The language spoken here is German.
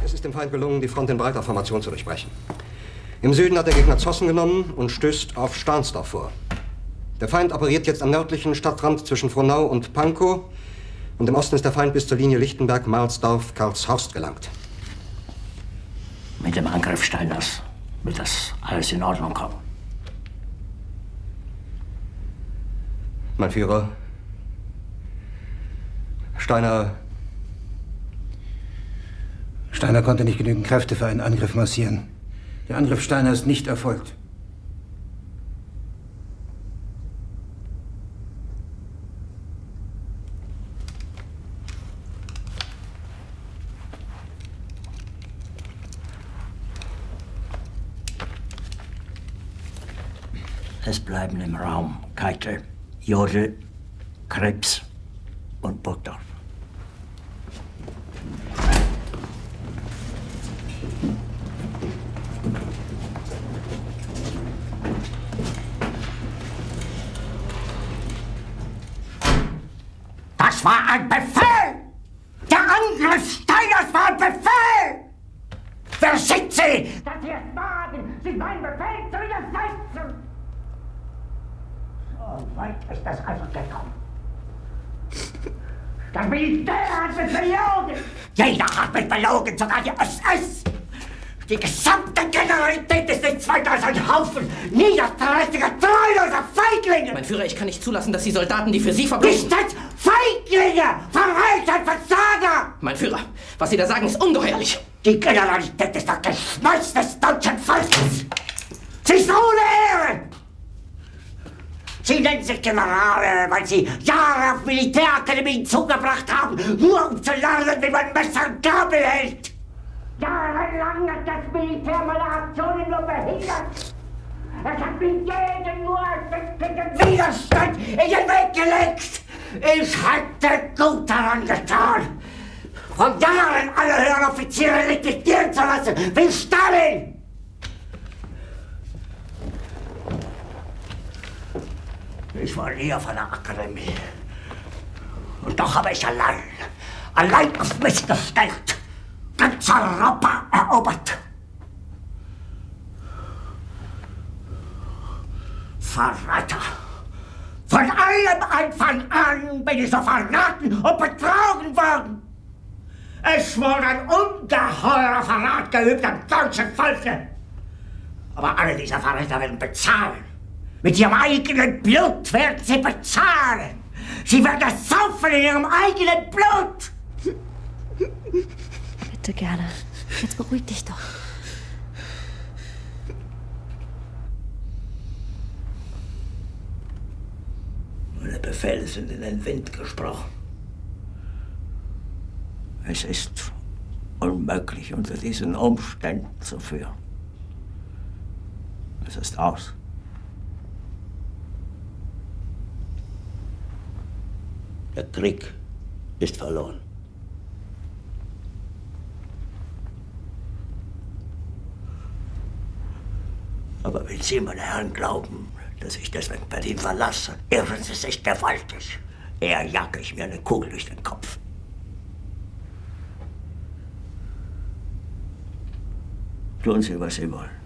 Es ist dem Feind gelungen, die Front in breiter Formation zu durchbrechen. Im Süden hat der Gegner Zossen genommen und stößt auf Stahnsdorf vor. Der Feind operiert jetzt am nördlichen Stadtrand zwischen Frohnau und Pankow. Und im Osten ist der Feind bis zur Linie Lichtenberg-Marsdorf-Karlshorst gelangt. Mit dem Angriff Steiners wird das alles in Ordnung kommen. Mein Führer, Steiner konnte nicht genügend Kräfte für einen Angriff massieren. Der Angriff Steiner ist nicht erfolgt. Es bleiben im Raum Keitel, Jodl, Krebs und Burgdorf. Das war ein Befehl! Der Angriff Steiners war ein Befehl! Wer sind Sie, dass Sie es wagen, sich meinen Befehl zu widersetzen? So weit ist das also gekommen. Das Militär hat mich belogen! Jeder hat mich belogen, sogar die SS! Die gesamte Generalität ist nichts weiter als ein Haufen niederträchtiger, treuloser Feiglinge! Mein Führer, ich kann nicht zulassen, dass die Soldaten, die für Sie verbringen... Nicht als Feiglinge! Verreiter, Versager! Mein Führer, was Sie da sagen, ist ungeheuerlich! Die Generalität ist das Geschmeiß des deutschen Volkes! Sie ist ohne Ehre! Sie nennen sich Generale, weil Sie Jahre auf Militärakademien zugebracht haben, nur um zu lernen, wie man Messer und Gabel hält! Jahrelang hat das Militär meine Aktionen nur behindert! Es hat mir jeden nur ersichtlichen Widerstand in den Weg gelegt! Ich hätte gut daran getan, von Jahren alle höheren Offiziere liquidieren zu lassen, wie Stalin! Ich war nie auf einer Akademie. Und doch habe ich allein auf mich gestellt, ganz Europa erobert. Verräter! Von allem Anfang an bin ich so verraten und betrogen worden. Es wurde ein ungeheurer Verrat geübt am deutschen Volke. Aber alle diese Verräter werden bezahlen. Mit ihrem eigenen Blut werden sie bezahlen. Sie werden es saufen in ihrem eigenen Blut. Bitte gerne. Jetzt beruhig dich doch. Meine Befehle sind in den Wind gesprochen. Es ist unmöglich, unter diesen Umständen zu führen. Es ist aus. Der Krieg ist verloren. Aber wenn Sie, meine Herren, glauben, dass ich deswegen Berlin verlasse, irren Sie sich gewaltig. Eher jage ich mir eine Kugel durch den Kopf. Tun Sie, was Sie wollen.